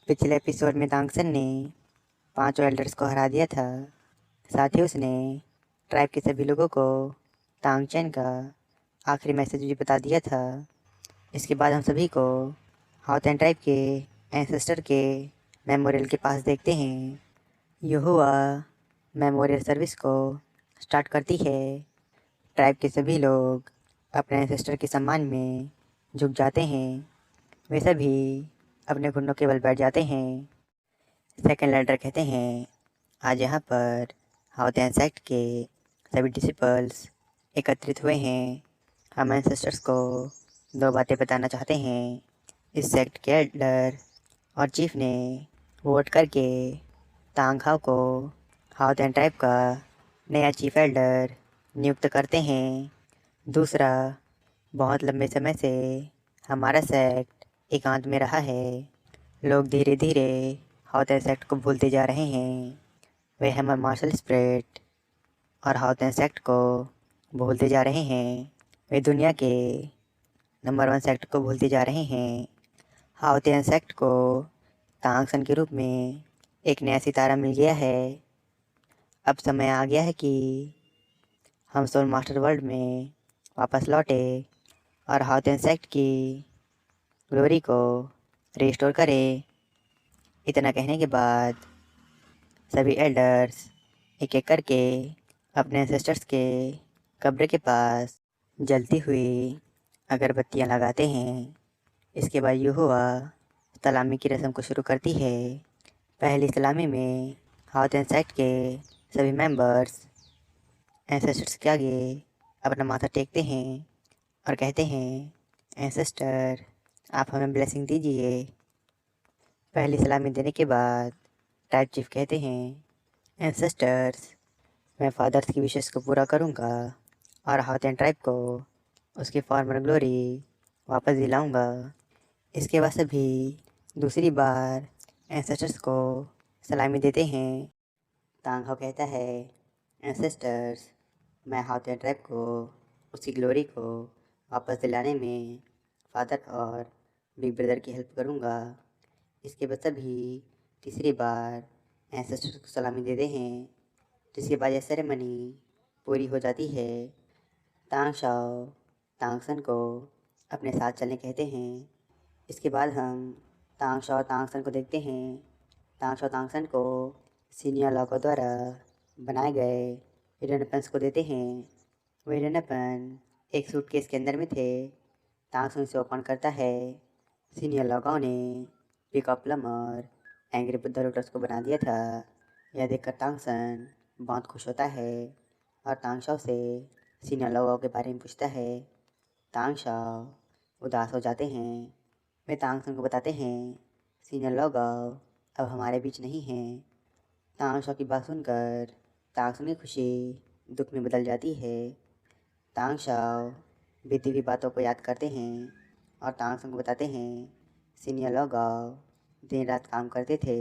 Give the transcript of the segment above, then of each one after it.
पिछले एपिसोड में तांगसन ने 5 एल्डर्स को हरा दिया था। साथ ही उसने ट्राइब के सभी लोगों को तांगचेन का आखिरी मैसेज भी बता दिया था। इसके बाद हम सभी को हाउतेन ट्राइब के एंसेस्टर के मेमोरियल के पास देखते हैं। युहुआ मेमोरियल सर्विस को स्टार्ट करती है। ट्राइब के सभी लोग अपने एंसेस्टर के सम्मान में झुक जाते हैं। वे सभी अपने घुटनों के बल बैठ जाते हैं। सेकंड एल्डर कहते हैं, आज यहाँ पर हाउतेन सेक्ट के सभी डिसिपल्स एकत्रित हुए हैं। हम एंसेस्टर्स को 2 बातें बताना चाहते हैं। इस सेक्ट के एल्डर और चीफ ने वोट करके तांग हाउ को हाउतेन ट्राइब का नया चीफ एल्डर नियुक्त करते हैं। दूसरा, बहुत लंबे समय से हमारा सेक्ट एकांत में रहा है। लोग धीरे धीरे हाउतेन सेक्ट को भूलते जा रहे हैं। वे हैमर मार्शल स्प्रिट और हाउतेन सेक्ट को भूलते जा रहे हैं। वे दुनिया के नंबर 1 सेक्ट को भूलते जा रहे हैं। हाउतेन सेक्ट को तांगसन के रूप में एक नया सितारा मिल गया है। अब समय आ गया है कि हम सोल मास्टर वर्ल्ड में वापस लौटे और हाउतेन सेक्ट की ग्लोरी को रिस्टोर करें। इतना कहने के बाद सभी एल्डर्स एक एक करके अपने एंसेस्टर्स के कब्र के पास जलती हुई अगरबत्तियां लगाते हैं। इसके बाद युहुआ सलामी की रस्म को शुरू करती है। पहली सलामी में हाउतेन सेक्ट के सभी मेंबर्स एंसेस्टर्स के आगे अपना माथा टेकते हैं और कहते हैं, एंसेस्टर आप हमें ब्लेसिंग दीजिए। पहली सलामी देने के बाद ट्राइब चीफ कहते हैं, एंसेस्टर्स मैं फादर्स की विशेष को पूरा करूंगा और हाउतेन ट्राइब को उसकी फॉर्मर ग्लोरी वापस दिलाऊंगा। इसके बाद सभी दूसरी बार एंसेस्टर्स को सलामी देते हैं। तांग हाउ कहता है, एंसेस्टर्स मैं हाउतेन ट्राइब को उसकी ग्लोरी को वापस दिलाने में फादर और बिग ब्रदर की हेल्प करूंगा। इसके बाद सभी तीसरी बार एंसेस्टर्स को सलामी देते हैं। जिसके बाद यह सेरेमनी पूरी हो जाती है। तांग शाओ तांगसन को अपने साथ चलने कहते हैं। इसके बाद हम तांग शाओ तांगसन को देखते हैं। तांग शाओ तांगसन को सीनियर लॉको द्वारा बनाए गए हिडन वेपन्स को देते हैं। वो हिडन वेपन एक सूटकेस के अंदर में थे। तांगसन इसे ओपन करता है। सीनियर लॉको ने पिक ऑफ प्लम और एंग्री बुद्धा लोटस को बना दिया था। यह देखकर तांगसन बहुत खुश होता है और तांग शाओ से सीनियर लोगों के बारे में पूछता है। तांग शाओ उदास हो जाते हैं। वे तांगसन को बताते हैं, सीनियर लोगों अब हमारे बीच नहीं हैं। तांग शाओ की बात सुनकर तांगसन की खुशी दुख में बदल जाती है। तांग शाओ बीती हुई बातों को याद करते हैं और तांगसन को बताते हैं, सीनियर लोगों दिन रात काम करते थे।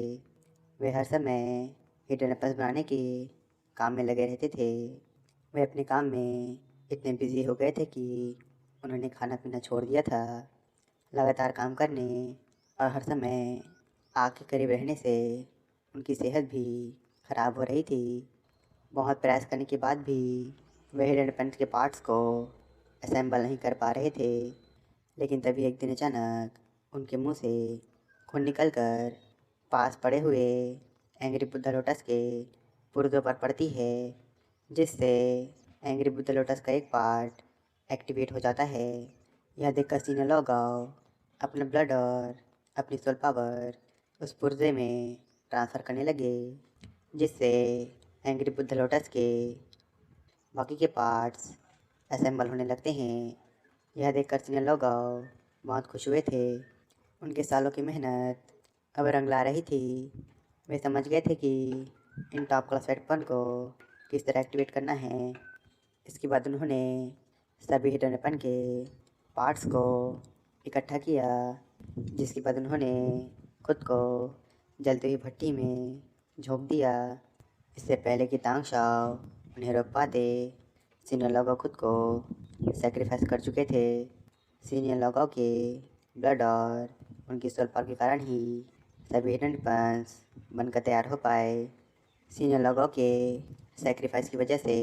वे हर समय हिडन वेपन्स बनाने के काम में लगे रहते थे। वे अपने काम में इतने बिजी हो गए थे कि उन्होंने खाना पीना छोड़ दिया था। लगातार काम करने और हर समय आग के करीब रहने से उनकी सेहत भी ख़राब हो रही थी। बहुत प्रयास करने के बाद भी वे हिडन वेपन्स के पार्ट्स को असेंबल नहीं कर पा रहे थे। लेकिन तभी एक दिन अचानक उनके मुंह से खून निकलकर पास पड़े हुए एंग्री बुद्धा लोटस के पुर्जों पर पड़ती है, जिससे एंग्री बुद्धा लोटस का एक पार्ट एक्टिवेट हो जाता है। यह देखकर सीनियर लोगों अपना ब्लड और अपनी सोल पावर उस पुर्जे में ट्रांसफ़र करने लगे, जिससे एंग्री बुद्धा लोटस के बाकी के पार्ट्स असेंबल होने लगते हैं। यह देखकर सीनियर लोगों बहुत खुश हुए थे। उनके सालों की मेहनत अब रंग ला रही थी। वे समझ गए थे कि इन टॉप क्लास वेपन को किस तरह एक्टिवेट करना है। इसके बाद उन्होंने सभी हिडन वेपन के पार्ट्स को इकट्ठा किया, जिसके बाद उन्होंने खुद को जलती हुई भट्टी में झोंक दिया। इससे पहले कि तांग शाओ उन्हें रोक पाते, सीनियर लोगों खुद को सेक्रीफाइस कर चुके थे। सीनियर लोगों के ब्लड और उनकी सोल पावर के कारण ही सभी हिडन वेपन्स बनकर तैयार हो पाए। सीनियर लोगों के सेक्रीफाइस की वजह से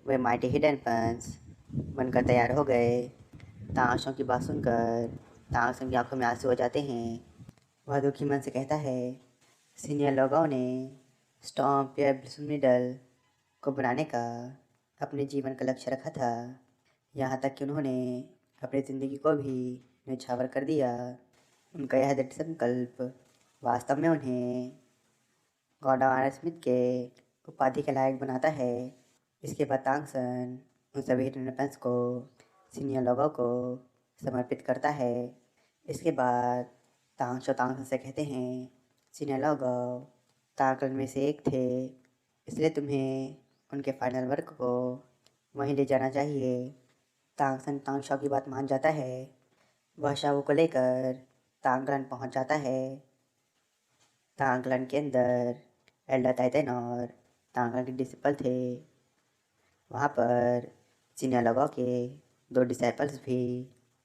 वे माइटी हिडन वेपन्स बनकर तैयार हो गए। तांगसों की बात सुनकर तांगसों की आंखों में आंसू हो जाते हैं। वह दुखी मन से कहता है, सीनियर लोगों ने स्टॉर्म पियर ब्लिसमिडल को बनाने का अपने जीवन का लक्ष्य रखा था, यहाँ तक कि उन्होंने अपनी ज़िंदगी को भी न्यौछावर कर दिया। उनका यह दृढ़ संकल्प वास्तव में उन्हें गॉड ऑफ ऑनर स्मिथ के उपाधि के लायक बनाता है। इसके बाद तांगसन उन सभी वेपन्स को सीनियर लोगों को समर्पित करता है। इसके बाद तांगशो तांगसन से कहते हैं, सीनियर लोगों तांगलन में से एक थे, इसलिए तुम्हें उनके फाइनल वर्क को वहीं ले जाना चाहिए। तांगसन तांगशो की बात मान जाता है। वह शव को लेकर तांगलन पहुंच जाता है। तांगलन के अंदर एल्डर टाइटन और तांगलन के डिसिपल थे। वहाँ पर सीनियर लोगों के 2 डिसाइपल्स भी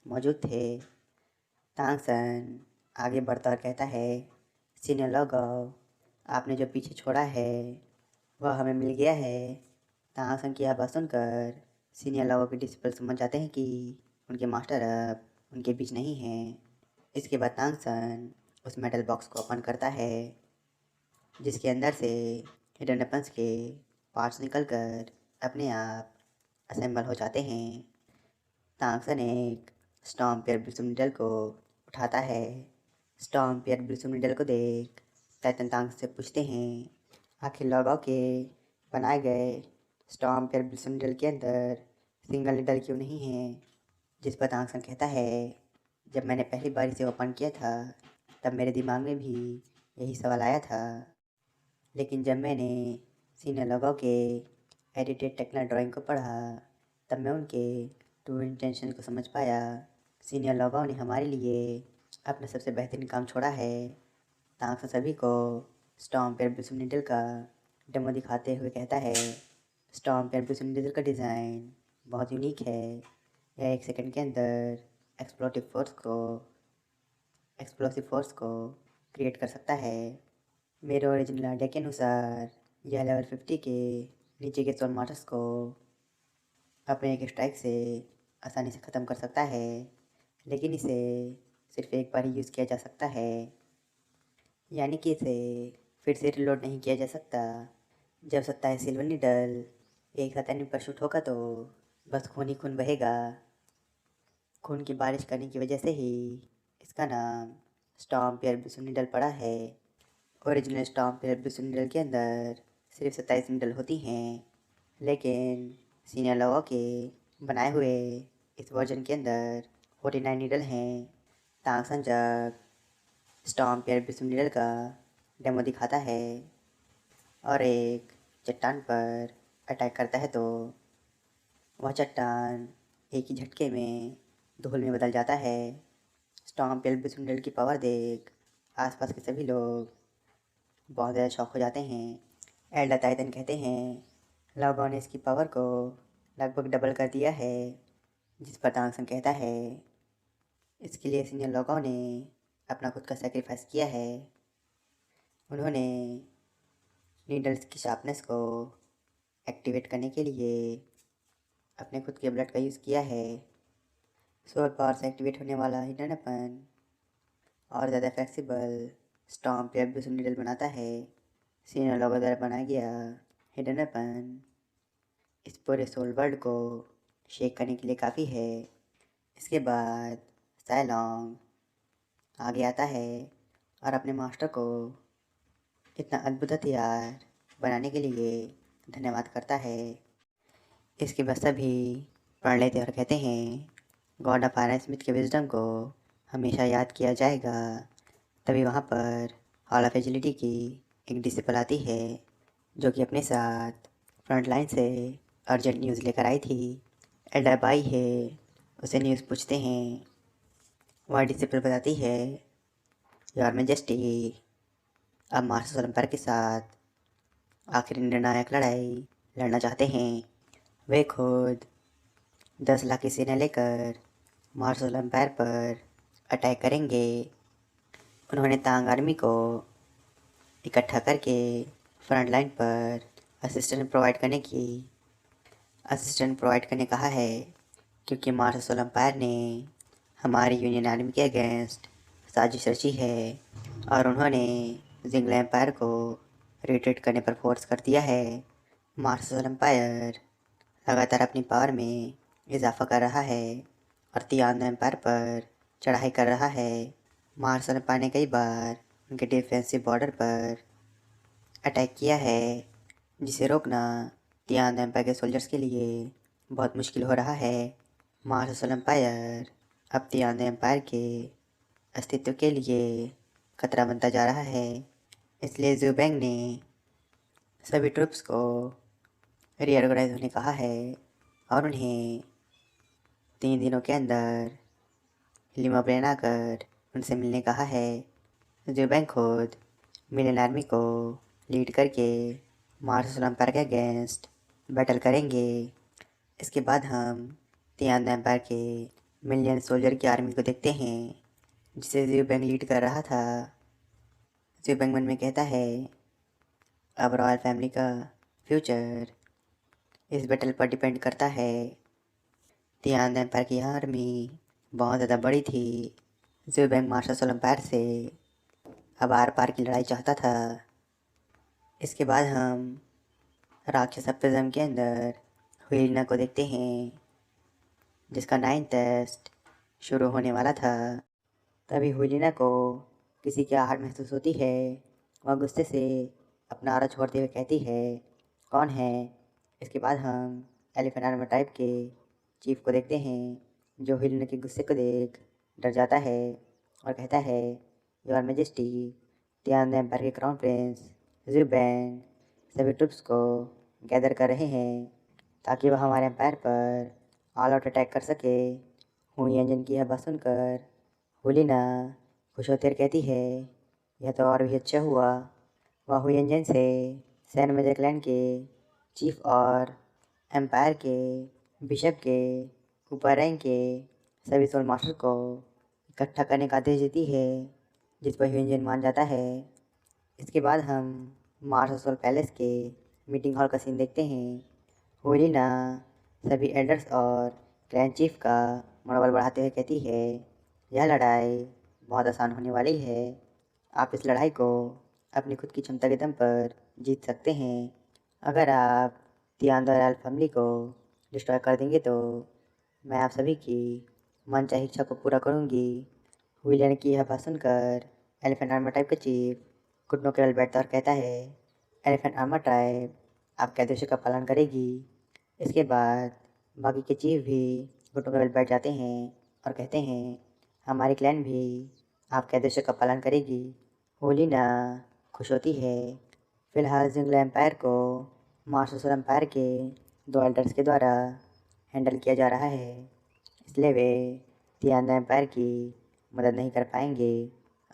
मौजूद थे। तांगसन आगे बढ़ता और कहता है, सीनियर लोगों आपने जो पीछे छोड़ा है वह हमें मिल गया है। तांगसन की यह बात सुनकर सीनियर लोगों के डिसिपल समझ जाते हैं कि उनके मास्टर अब उनके बीच नहीं हैं। इसके बाद तांगसन उस मेटल बॉक्स को ओपन करता है, जिसके अंदर से हिडन वेपन्स के पार्ट्स निकलकर अपने आप असेंबल हो जाते हैं। तांगसन एक स्टॉर्म पियर ब्लिसमिडल को उठाता है। स्टॉर्म पियर ब्लिसमिडल को देख टाइटन तांगसन से पूछते हैं, आखिर लोगों के बनाए गए स्टॉर्म पियर ब्लिसमिडल के अंदर सिंगल नीडल क्यों नहीं है? जिस पर तांगसन कहता है, जब मैंने पहली बार इसे ओपन किया था तब मेरे दिमाग में भी यही सवाल आया था, लेकिन जब मैंने सीनियर लोगों के एडिटेड टेक्निकल ड्राइंग को पढ़ा तब मैं उनके ट्रू इंटेंशन को समझ पाया। सीनियर लोगों ने हमारे लिए अपना सबसे बेहतरीन काम छोड़ा है। तांगसन सभी को स्टॉर्म पियर ब्लिसमिडल का डेमो दिखाते हुए कहता है, स्टॉर्म पियर ब्लिसमिडल का डिज़ाइन बहुत यूनिक है। यह 1 सेकंड के अंदर एक्सप्लोसिव फोर्स को क्रिएट कर सकता है। मेरे ओरिजिनल आइडिया के अनुसार यह लेवल 50 के नीचे के सोल मास्टर्स को अपने एक स्ट्राइक से आसानी से ख़त्म कर सकता है, लेकिन इसे सिर्फ एक बार ही यूज़ किया जा सकता है, यानी कि इसे फिर से रिलोड नहीं किया जा सकता। जब 27 सिल्वर नीडल एक साथ एनिमी पर शूट होगा तो बस खून ही खून बहेगा। खून की बारिश करने की वजह से ही इसका नाम स्टॉर्म पियर ब्लिसमिडल पड़ा है। ओरिजिनल स्टॉर्म पियर ब्लिसमिडल के अंदर सिर्फ 27 नीडल होती हैं, लेकिन सीनियर लोगों के बनाए हुए इस वर्जन के अंदर 49 नीडल हैं। तांगसन जब स्टॉर्म पियर ब्लिसमिडल का डेमो दिखाता है और एक चट्टान पर अटैक करता है तो वह चट्टान एक ही झटके में धूल में बदल जाता है। स्टॉर्म पियर ब्लिसमिडल की पावर देख आसपास के सभी लोग बहुत ज़्यादा शॉक हो जाते हैं। एल्डर टाइटन कहते हैं, लोगों ने इसकी पावर को लगभग डबल कर दिया है। जिस पर तांगसन कहता है, इसके लिए सीनियर लोगों ने अपना खुद का सेक्रीफाइस किया है। उन्होंने नीडल्स की शार्पनेस को एक्टिवेट करने के लिए अपने खुद के ब्लड का यूज़ किया है। सोल पावर से एक्टिवेट होने वाला हिडन वेपन और ज़्यादा फ्लेक्सिबल स्टॉर्म पियर ब्लिसमिडल बनाता है। सीनियर लोगों द्वारा बनाया गया हिडन वेपन इस पूरे सोल वर्ल्ड को शेक करने के लिए काफ़ी है। इसके बाद साइलॉन्ग आगे आता है और अपने मास्टर को इतना अद्भुत हथियार बनाने के लिए धन्यवाद करता है। इसके बाद सभी पढ़ लेते और कहते हैं, गॉड ऑफ आयरन स्मिथ के विजडम को हमेशा याद किया जाएगा। तभी वहाँ पर हॉल ऑफ एजिलिटी की एक डिसिपल आती है, जो कि अपने साथ फ्रंट लाइन से अर्जेंट न्यूज़ लेकर आई थी। एल्डर बाई है, उसे न्यूज़ पूछते हैं। वह डिसिपल बताती है, योर मैजेस्टी अब मार्शल एम्पायर के साथ आखिरी निर्णायक लड़ाई लड़ना चाहते हैं। वे खुद 10 लाख की सेना लेकर मार्शल एम्पायर पर अटैक करेंगे। उन्होंने तांग आर्मी को इकट्ठा करके फ्रंट लाइन पर असिस्टेंट प्रोवाइड करने कहा है, क्योंकि मार्शल एम्पायर ने हमारी यूनियन आर्मी के अगेंस्ट साजिश रची है और उन्होंने जिंगला एम्पायर को रिट्रीट करने पर फोर्स कर दिया है। मार्शल एम्पायर लगातार अपनी पावर में इजाफा कर रहा है और तियान एम्पायर पर चढ़ाई कर रहा है। मार्शल एम्पायर ने कई बार उनके डिफेंसिव बॉर्डर पर अटैक किया है, जिसे रोकना तियान एम्पायर के सोल्जर्स के लिए बहुत मुश्किल हो रहा है। मार्शल एम्पायर अब तियान एम्पायर के अस्तित्व के लिए खतरा बनता जा रहा है। इसलिए ज़ुबेंग ने सभी ट्रुप्स को रीऑर्गेनाइज होने कहा है और उन्हें 3 दिनों के अंदर लिमा प्लेन आकर उनसे मिलने कहा है। ज़ुबेंग खुद मिलियन आर्मी को लीड करके मार्शल एम्पायर के अगेंस्ट बैटल करेंगे। इसके बाद हम तियान एम्पायर के मिलियन सोल्जर की आर्मी को देखते हैं, जिसे ज़ुबेंग लीड कर रहा था। ज़ुबेंग मन में कहता है, अब रॉयल फैमिली का फ्यूचर इस बैटल पर डिपेंड करता है। तियान एम्पायर की आर्मी बहुत ज़्यादा बड़ी थी। ज़ुबेंग मार्शल एम्पायर से अब आर पार की लड़ाई चाहता था। इसके बाद हम राक्षस प्रिज्म के अंदर हुइलिना को देखते हैं, जिसका 9th टेस्ट शुरू होने वाला था। तभी हुइलिना को किसी की आहट महसूस होती है। वह गुस्से से अपना आरा छोड़ते हुए कहती है, कौन है? इसके बाद हम एलिफेंट आर्मर टाइप के चीफ को देखते हैं, जो हुइलिना के गुस्से को देख डर जाता है और कहता है, योर मैजेस्टी, तियान एम्पायर के क्राउन प्रिंस ज़ुबेंग सभी ट्रुप्स को गैदर कर रहे हैं ताकि वह हमारे एम्पायर पर ऑल आउट अटैक कर सके। हुई एंजन की यह बात सुनकर हुलिना खुश होकर कहती है, यह तो और भी अच्छा हुआ। वह हुई एंजन से सैन मेजर क्लैन के चीफ और एम्पायर के बिशप के ऊपर रैंक के सभी सोल मास्टर को इकट्ठा करने का आदेश देती है, जिस पर हुई एंजन मान जाता है। इसके बाद हम मार्शल पैलेस के मीटिंग हॉल का सीन देखते हैं। हुलिना सभी एल्डर्स और क्लैन चीफ का मनोबल बढ़ाते हुए कहती है, यह लड़ाई बहुत आसान होने वाली है। आप इस लड़ाई को अपनी खुद की क्षमता के दम पर जीत सकते हैं। अगर आप तियान रॉयल फैमिली को डिस्ट्रॉय कर देंगे तो मैं आप सभी की मनचाही इच्छा को पूरा करूंगी। हुलिना की यह बात सुनकर एलिफेंट आर्मर टाइप का चीफ घुटनों के बल बैठता और कहता है, एलिफेंट आर्मर टाइप आपके आदेशों का पालन करेगी। इसके बाद बाकी के चीफ भी घुटनों के बल बैठ जाते हैं और कहते हैं, हमारी क्लैन भी आपके आदेशों का पालन करेगी। होलिना खुश होती है। फिलहाल जिंगला एम्पायर को मार्शल एम्पायर के 2 एल्डर्स के द्वारा हैंडल किया जा रहा है, इसलिए वे तियान एम्पायर की मदद नहीं कर पाएंगे।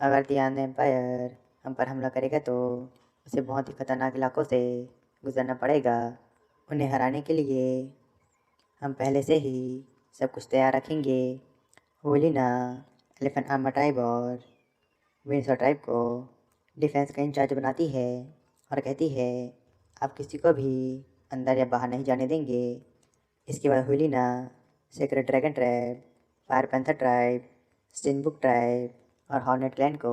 अगर तियान एम्पायर हम पर हमला करेगा तो उसे बहुत ही खतरनाक इलाकों से गुजरना पड़ेगा। उन्हें हराने के लिए हम पहले से ही सब कुछ तैयार रखेंगे। होलिना एलिफेंट आर्मर ट्राइब और विंसर ट्राइब को डिफेंस का इंचार्ज बनाती है और कहती है, आप किसी को भी अंदर या बाहर नहीं जाने देंगे। इसके बाद होलिना secret dragon tribe, fire panther tribe, स्टिनबुक ट्राइब और हॉर्नेट क्लैन को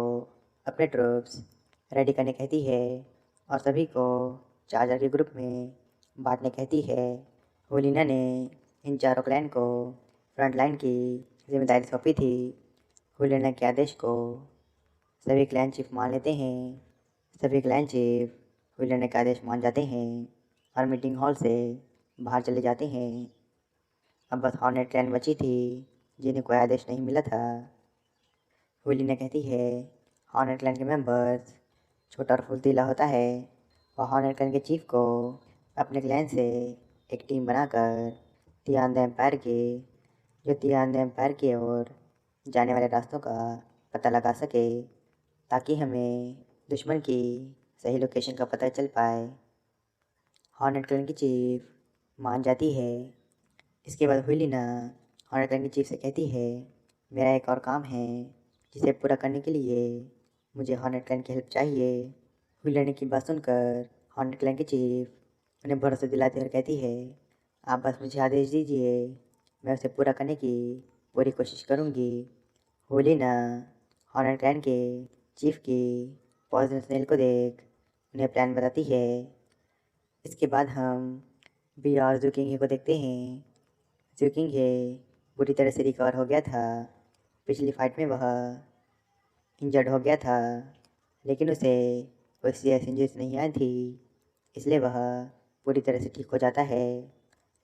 अपने ट्रूप्स रेडी करने कहती है और सभी को चार्जर के ग्रुप में बांटने कहती है। होलिना ने इन चारों क्लैन को फ्रंट लाइन की जिम्मेदारी सौंपी थी। होलिना के आदेश को सभी क्लैन चीफ मान लेते हैं। सभी क्लैन चीफ होलिना के आदेश मान जाते हैं और मीटिंग हॉल से बाहर चले जाते हैं। अब बस हॉर्नेट क्लैन बची थी, जिन्हें कोई आदेश नहीं मिला था। होलिना कहती है, हॉर्नेट क्लैन के मेंबर्स छोटा और फुर्तीला होता है। वह हॉर्नेट क्लैन के चीफ को अपने क्लैन से एक टीम बनाकर तियान एम्पायर की ओर जाने वाले रास्तों का पता लगा सके, ताकि हमें दुश्मन की सही लोकेशन का पता चल पाए। हॉर्नेट क्लैन की चीफ मान जाती है। इसके बाद हुलिना हॉर्नेट क्लैन की चीफ से कहती है, मेरा एक और काम है, जिसे पूरा करने के लिए मुझे हॉर्नेट क्लैन की हेल्प चाहिए। हुई लड़ने की बात सुनकर हॉर्नेट क्लैन की चीफ उन्हें भरोसा दिलाती और कहती है, आप बस मुझे आदेश दीजिए, मैं उसे पूरा करने की पूरी कोशिश करूँगी। होलिना हॉर्नेट क्लैन के चीफ की पॉइजनस नेल को देख उन्हें प्लान बताती है। इसके बाद हम बी और जूकिंग को देखते हैं। जूकिंग बुरी तरह से रिकवर हो गया था। पिछली फाइट में वह इंजर्ड हो गया था, लेकिन उसे कोई सीरियस इंजरीज नहीं आई थी, इसलिए वह पूरी तरह से ठीक हो जाता है।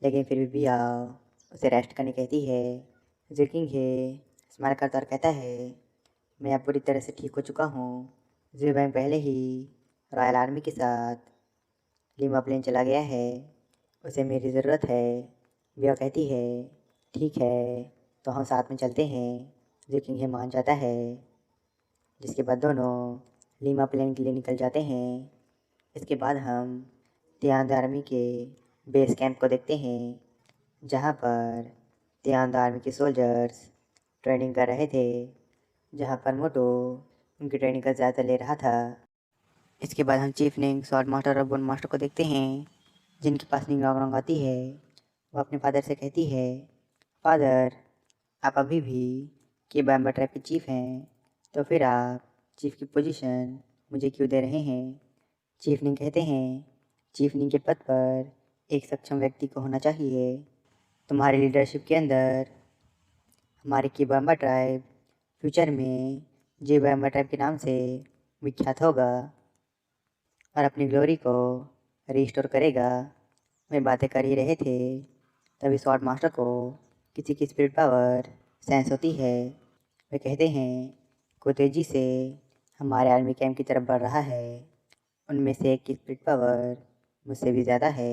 लेकिन फिर भी बिया उसे रेस्ट करने कहती है। जूकिंग स्माइल करता और कहता है, मैं अब पूरी तरह से ठीक हो चुका हूँ। जुबैंग पहले ही रॉयल आर्मी के साथ लीमा प्लेन चला गया है, उसे मेरी ज़रूरत है। बिया कहती है, ठीक है, तो हम साथ में चलते हैं। जूकिंग मान जाता है, जिसके बाद दोनों लीमा प्लेन के लिए निकल जाते हैं। इसके बाद हम तियांद आर्मी के बेस कैंप को देखते हैं, जहाँ पर तियांद आर्मी के सोल्जर्स ट्रेनिंग कर रहे थे, जहाँ पर मोटो उनकी ट्रेनिंग का ज़्यादा ले रहा था। इसके बाद हम चीफ निंग, स्वॉर्ड मास्टर और बोन मास्टर को देखते हैं, जिनके पास निंग रॉन्ग आती है। वो अपने फादर से कहती है, फादर, आप अभी भी के बैम्बा ट्राइब के चीफ हैं, तो फिर आप चीफ की पोजीशन मुझे क्यों दे रहे हैं? चीफ निंग कहते हैं, चीफ निंग के पद पर एक सक्षम व्यक्ति को होना चाहिए। तुम्हारी लीडरशिप के अंदर हमारे किबाम्बा ट्राइब फ्यूचर में जे बैम्बा ट्राइब के नाम से विख्यात होगा और अपनी ग्लोरी को रिस्टोर करेगा। वे बातें कर ही रहे थे, तभी स्वॉर्ड मास्टर को किसी की स्पिरिट पावर सेंस होती है। वे कहते हैं, कोई तेजी से हमारे आर्मी कैंप की तरफ बढ़ रहा है। उनमें से एक की स्पिरिट पावर मुझसे भी ज़्यादा है।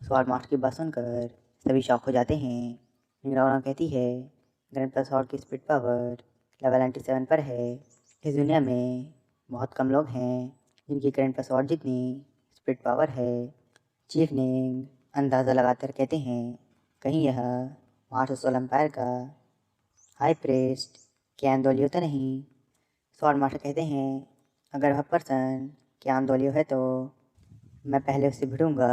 स्वॉर्ड मास्टर की बात सुनकर सभी शॉक हो जाते हैं। निंगरावना कहती है, ग्रैंड प्लस स्वॉर्ड की स्पिरिट पावर लेवल 97 पर है। इस दुनिया में बहुत कम लोग हैं जिनकी ग्रैंड प्लस स्वॉर्ड जितनी स्पिरिट पावर है। चीफ निंग अंदाज़ा लगाकर कहते हैं, कहीं यह मार्स सोल एम्पायर का हाई प्रेस्ट क्यान दोलियो तो नहीं? स्वॉर्ड मास्टर कहते हैं, अगर वह पर्सन क्यान दोलियो है तो मैं पहले उससे भिड़ूंगा।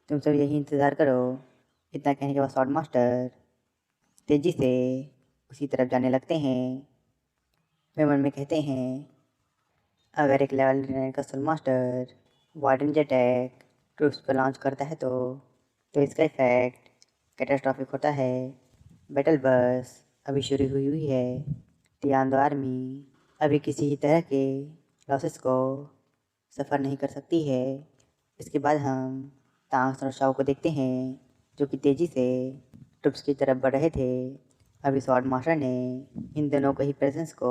तुम सब यही इंतज़ार करो। इतना कहने के बाद स्वॉर्ड मास्टर तेज़ी से उसी तरफ जाने लगते हैं। वे मन में कहते हैं, अगर एक लेवल 9 का soul master warden attack troops पर लॉन्च करता है तो इसका इफेक्ट कैटास्ट्रॉफिक होता है। बैटल बस अभी शुरू हुई है। तियांदो आर्मी अभी किसी ही तरह के लॉसेस को सफ़र नहीं कर सकती है। इसके बाद हम तांग और शाओ को देखते हैं, जो कि तेज़ी से ट्रुप्स की तरफ बढ़ रहे थे। अभी स्वॉर्ड मास्टर ने इन दोनों को ही प्रेजेंस को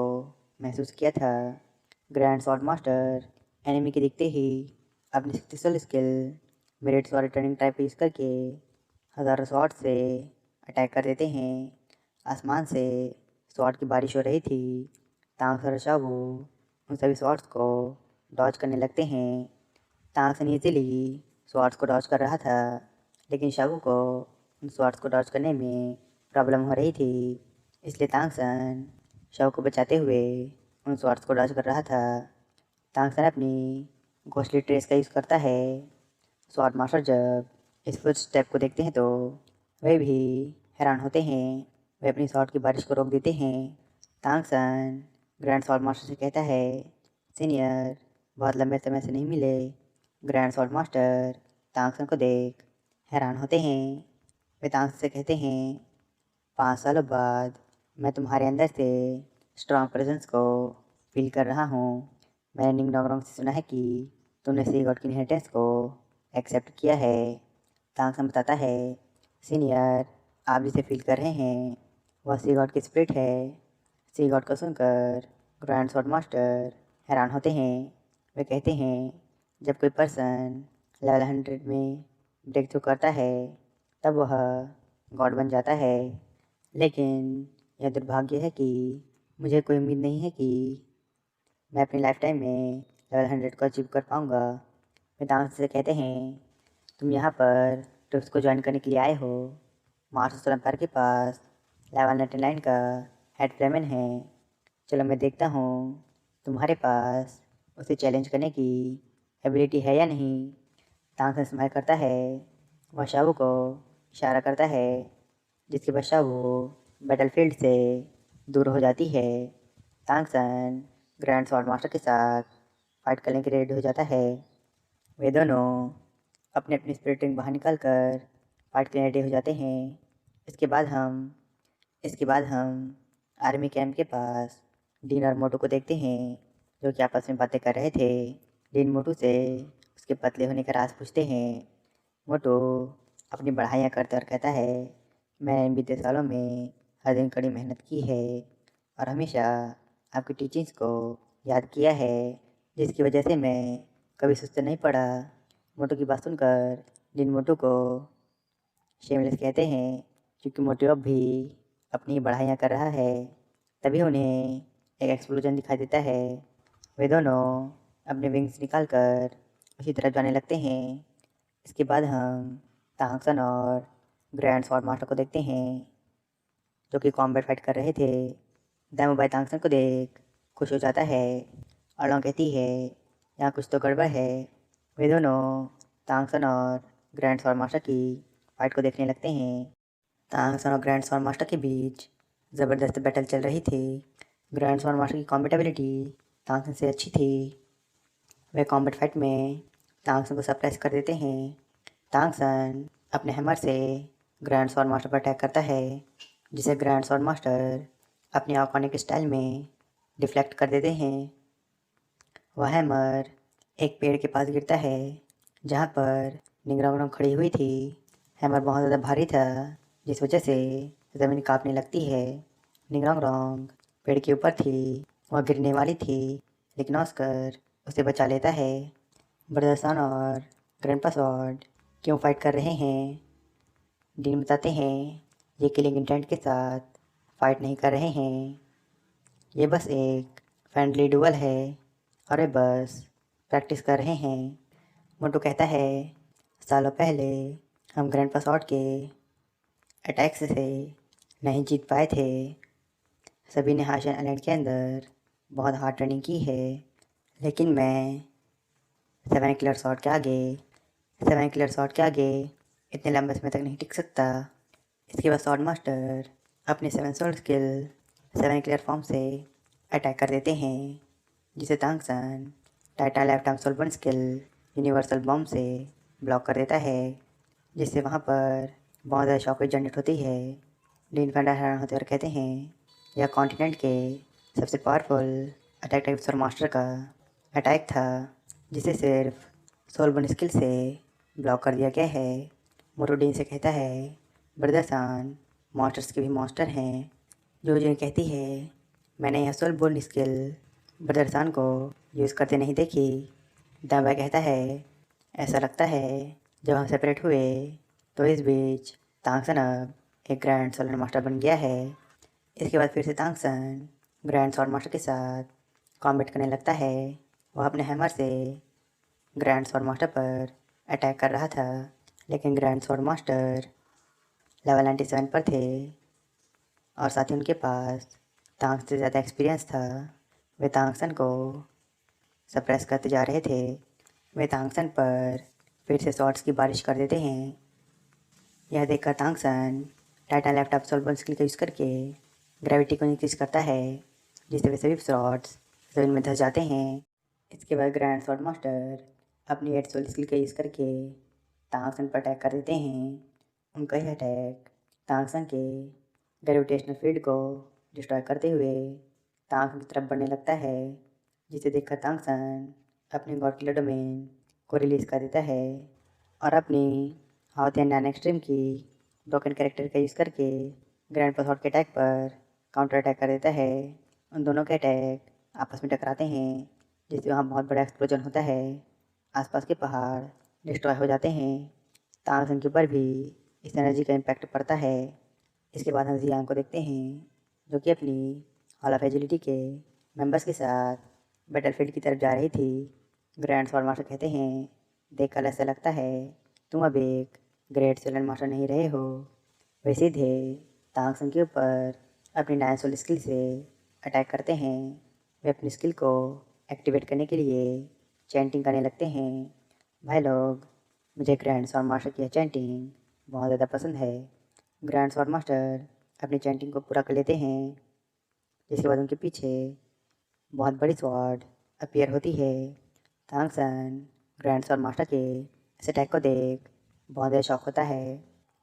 महसूस किया था। ग्रैंड स्वॉर्ड मास्टर एनिमी के दिखते ही अपनी सक्सेसफुल स्किल मेरिट और रिटर्निंग टाइप यूज़ करके हज़ारों स्वॉर्ड से अटैक कर देते हैं। आसमान से स्वॉर्ड की बारिश हो रही थी। तांग और शाओ उन सभी स्वॉर्ड्स को डॉज करने लगते हैं। तांगसन इजीली स्वॉर्ड्स को डॉज कर रहा था, लेकिन शाबू को उन स्वॉर्ड्स को डॉज करने में प्रॉब्लम हो रही थी, इसलिए तांगसन शाबू को बचाते हुए उन स्वॉर्ड्स को डॉज कर रहा था। तांगसन अपनी घोंसली ट्रेस का यूज़ करता है। स्वॉर्ड मास्टर जब इस फुट स्टेप को देखते हैं तो वे भी हैरान होते हैं। वे अपनी स्वॉर्ड की बारिश को रोक देते हैं। तांगसन ग्रैंड स्वॉर्ड मास्टर से कहता है, सीनियर, बहुत लंबे समय से नहीं मिले। ग्रैंड स्वॉर्ड मास्टर तांगसन को देख हैरान होते हैं। वे तांगसन से कहते हैं, 5 सालों बाद मैं तुम्हारे अंदर से स्ट्रॉन्ग प्रेजेंस को फील कर रहा हूँ। मैंने निंग नॉन्ग से सुना है कि तुमने सी गॉड की इनहेरिटेंस को एक्सेप्ट किया है। तांगसन बताता है, सीनियर, आप जिसे फील कर रहे हैं वह सी गॉड की स्पिरिट है। सी गॉड को सुनकर ग्रैंड स्वॉर्ड मास्टर हैरान होते हैं। वे कहते हैं, जब कोई पर्सन लेवल 100 में ब्रेक थ्रू करता है तब वह गॉड बन जाता है। लेकिन यह दुर्भाग्य है कि मुझे कोई उम्मीद नहीं है कि मैं अपनी लाइफ टाइम में लेवल 100 को अचीव कर पाऊँगा। वेदांत से कहते हैं, तुम यहाँ पर ट्रिप्स को ज्वाइन करने के लिए आए हो। मार्स सोलम्पायर के पास लेवल 99 का हेड फ्लेमन है। चलो मैं देखता हूँ तुम्हारे पास उसे चैलेंज करने की एबिलिटी है या नहीं। तांगसन स्माइल करता है। वह शावू को इशारा करता है, जिसके बाद शावू बैटलफील्ड से दूर हो जाती है। तांगसन ग्रैंड स्वॉर्ड मास्टर के साथ फाइट करने के लिए रेडी हो जाता है। वे दोनों अपने अपने स्पिरिट रिंग बाहर निकाल कर फाइट के लिए रेडी हो जाते हैं। इसके बाद हम आर्मी कैंप के पास डीन और मोटू को देखते हैं, जो कि आपस में बातें कर रहे थे। डीन मोटू से उसके पतले होने का राज पूछते हैं। मोटू अपनी बढ़ाइयाँ करता और कहता है, मैंने इन बीते सालों में हर दिन कड़ी मेहनत की है और हमेशा आपकी टीचिंग्स को याद किया है, जिसकी वजह से मैं कभी सुस्त नहीं पड़ा। मोटू की बात सुनकर डीन मोटू को शेमलेस कहते हैं, क्योंकि मोटू अब भी अपनी बढ़ाइयाँ कर रहा है। तभी उन्हें एक एक्सप्लोजन दिखाई देता है। वे दोनों अपने विंग्स निकाल कर उसी तरफ जाने लगते हैं। इसके बाद हम तांगसन और ग्रैंड स्वॉर्ड मास्टर को देखते हैं, जो कि कॉम्बैट फाइट कर रहे थे। दामुबाई तांगसन को देख खुश हो जाता है और लोग कहती है, यहाँ कुछ तो गड़बड़ है। वे दोनों तांगसन और ग्रैंड स्वॉर्ड मास्टर की फाइट को देखने लगते हैं। तांगसन और ग्रैंड स्वॉर्ड मास्टर के बीच ज़बरदस्त बैटल चल रही थी। ग्रैंड स्वॉर्ड मास्टर की कॉम्बैट एबिलिटी तांगसन से अच्छी थी। वे कॉम्बैट फाइट में तांगसन को सरप्राइज कर देते हैं। तांगसन अपने हैमर से ग्रैंड स्वॉर्ड मास्टर पर अटैक करता है, जिसे ग्रैंड स्वॉर्ड मास्टर अपने आइकॉनिक स्टाइल में डिफ्लेक्ट कर देते हैं। वह हैमर एक पेड़ के पास गिरता है, जहाँ पर निंगरांग खड़ी हुई थी। हैमर बहुत ज़्यादा भारी था, जिस वजह से ज़मीन कांपने लगती है। निंगरांग पेड़ के ऊपर थी, वह गिरने वाली थी, लेकिन ऑस्कर उसे बचा लेता है। ब्रदर सन और ग्रैंडपा स्वॉर्ड क्यों फाइट कर रहे हैं? डीन बताते हैं, ये किलिंग इंटेंट के साथ फाइट नहीं कर रहे हैं। ये बस एक फ्रेंडली डुअल है और वे बस प्रैक्टिस कर रहे हैं। मोटू कहता है, सालों पहले हम ग्रैंडपा स्वॉर्ड के अटैक्स से नहीं जीत पाए थे। सभी ने हाशियन आइलैंड के अंदर बहुत हार्ड ट्रेनिंग की है, लेकिन मैं सेवन किलर शॉट के आगे इतने लंबे समय तक नहीं टिक सकता। इसके बाद स्वॉर्ड मास्टर अपने seven soul skill seven killer form से अटैक कर देते हैं, जिसे Tangsan titan left arm soul one skill universal bomb से ब्लॉक कर देता है, जिससे वहाँ पर बहुत ज़्यादा शॉकवेव जनरेट होती है। डीन फंडा हैरान होते और कहते हैं, यह कॉन्टिनेंट के सबसे powerful attack type sword master का अटैक था, जिसे सिर्फ सोल वन स्किल से ब्लॉक कर दिया गया है। मोटू डीन से कहता है, ब्रदर सन मॉन्स्टर्स के भी मॉन्स्टर हैं। जो कहती है, मैंने यह सोल बोर्न स्किल ब्रदर सन को यूज़ करते नहीं देखी। दावा कहता है, ऐसा लगता है जब हम सेपरेट हुए तो इस बीच तांगसन अब एक ग्रैंड सोलर मास्टर बन गया है। इसके बाद फिर से तांगसन ग्रैंड स्वॉर्ड मास्टर के साथ कॉम्बैट करने लगता है। वह अपने हैमर से ग्रैंड स्वॉर्ड मास्टर पर अटैक कर रहा था, लेकिन ग्रैंड स्वॉर्ड मास्टर लेवल 97 पर थे और साथ ही उनके पास तांगसन से ज़्यादा एक्सपीरियंस था। वे तांगसन को सप्रेस करते जा रहे थे। वे तांगसन पर फिर से शॉट्स की बारिश कर देते हैं। यह देखकर Tangsan titan left up soul skill का यूज़ करके ग्रेविटी को इंक्रीज करता है, जिससे वे सभी शॉट्स ज़मीन में धंस जाते हैं। इसके बाद ग्रैंड स्वॉर्ड मास्टर अपनी एट सोल स्किल का यूज़ करके तांगसन पर अटैक कर देते हैं। उनका यह अटैक तांगसन के ग्रेविटेशनल फील्ड को डिस्ट्रॉय करते हुए तांगसन की तरफ बढ़ने लगता है, जिसे देखकर तांगसन अपने गॉड किलर डोमेन को रिलीज़ कर देता है और अपनी हाउथियन नैन एक्सट्रीम की ब्रोकन कैरेक्टर का यूज़ करके ग्रैंड पासवर्ड के अटैक पर काउंटर अटैक कर देता है। उन दोनों के अटैक आपस में टकराते हैं, जिससे वहाँ बहुत बड़ा एक्सप्लोजन होता है। आसपास के पहाड़ डिस्ट्रॉय हो जाते हैं। तांगसन के ऊपर भी इस एनर्जी का इम्पैक्ट पड़ता है। इसके बाद हम जियांग को देखते हैं, जो कि अपनी हॉल ऑफ एजिलिटी के मेंबर्स के साथ बैटलफील्ड की तरफ जा रही थी। ग्रैंड स्वॉर्ड मास्टर कहते हैं, देखकर ऐसा लगता है तुम अब एक ग्रेट सोलन मास्टर नहीं रहे हो। वे सीधे तांगसन के ऊपर अपनी डायन सोल स्किल से अटैक करते हैं। वे अपनी स्किल को एक्टिवेट करने के लिए चैंटिंग करने लगते हैं। भाई लोग, मुझे ग्रैंड स्वॉर्ड मास्टर की चैंटिंग बहुत ज़्यादा पसंद है। ग्रैंड स्वॉर्ड मास्टर अपनी चैंटिंग को पूरा कर लेते हैं, जिसके बाद उनके पीछे बहुत बड़ी स्वॉर्ड अपीयर होती है। तांगसन ग्रैंड स्वॉर्ड मास्टर के इस अटैक को देख बहुत ज़्यादा शौक होता है।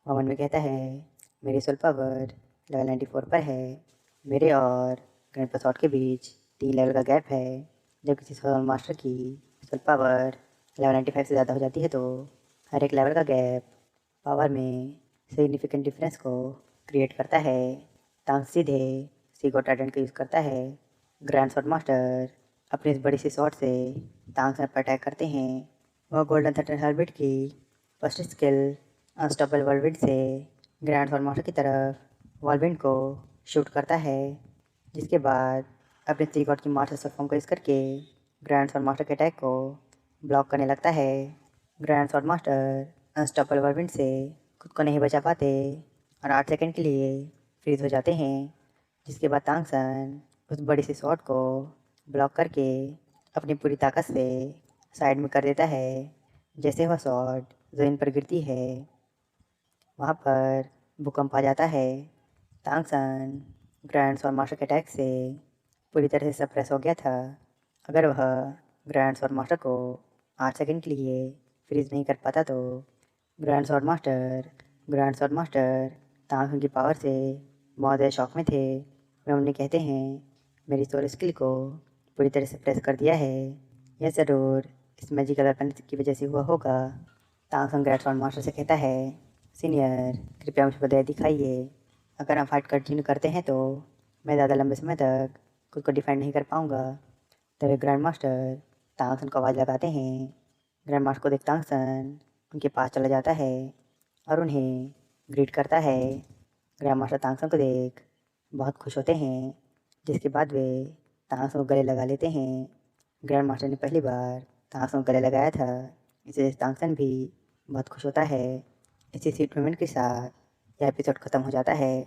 वह मन में कहता है, मेरी सोल पावर लेवल 94 पर है। मेरे और ग्रैंड स्वॉर्ड के बीच 3 लेवल का गैप है। जब किसी स्वॉर्ड मास्टर की सोल पावर लेवल 95 से ज़्यादा हो जाती है तो हर एक लेवल का गैप पावर में सिग्निफिकेंट डिफरेंस को क्रिएट करता है। तांग सीधे सीगो ट्राइडेंट का यूज़ करता है। ग्रैंड स्वॉर्ड मास्टर अपनी इस बड़ी सी शॉट से तांग पर अटैक करते हैं। वह गोल्डन थंडर हर्बिट की फर्स्ट स्किल अनस्टॉपेबल वर्लविंड से ग्रैंड स्वॉर्ड मास्टर की तरफ वर्लविंड को शूट करता है, जिसके बाद अपने 3 गॉड की मास्टर फॉर्म को यूज़ करके ग्रैंड स्वॉर्ड मास्टर के अटैक को ब्लॉक करने लगता है। ग्रैंड स्वॉर्ड मास्टर अनस्टॉपेबल वर्लविंड से खुद को नहीं बचा पाते और 8 सेकंड के लिए फ्रीज हो जाते हैं, जिसके बाद तांगसन उस बड़ी सी शॉट को ब्लॉक करके अपनी पूरी ताकत से साइड में कर देता है। जैसे वह शॉट ज़मीन पर गिरती है, वहाँ पर भूकंप आ जाता है। तांगसन ग्रैंड स्वॉर्ड मास्टर के अटैक से पूरी तरह से सप्रेस हो गया था। अगर वह ग्रैंड स्वॉर्ड मास्टर को 8 सेकंड के लिए फ्रीज नहीं कर पाता तो ग्रैंड स्वॉर्ड मास्टर तांगसन की पावर से बहुत ज़्यादा शॉक में थे। वे उन्हें कहते हैं, मेरी सोल स्किल को पूरी तरह से प्रेस कर दिया है। यह ज़रूर इस मैजिकल वेपन की वजह से हुआ होगा। तांगसन ग्रैंड स्वॉर्ड मास्टर से कहता है, सीनियर कृपया मुझे दया दिखाइए। अगर हम फाइट कंटिन्यू करते हैं तो मैं ज़्यादा लंबे समय तक खुद को डिफाइंड नहीं कर पाऊँगा। तभी ग्रैंड मास्टर तांगसन को आवाज़ लगाते हैं। ग्रैंड मास्टर को देख तांगसन उनके पास चला जाता है और उन्हें ग्रीट करता है। ग्रैंड मास्टर तांगसन को देख बहुत खुश होते हैं, जिसके बाद वे तांगसन को गले लगा लेते हैं। ग्रैंड मास्टर ने पहली बार तांगसन को गले लगाया था, इससे तांगसन भी बहुत खुश होता है। इसी स्वीट मोमेंट के साथ यह एपिसोड ख़त्म हो जाता है।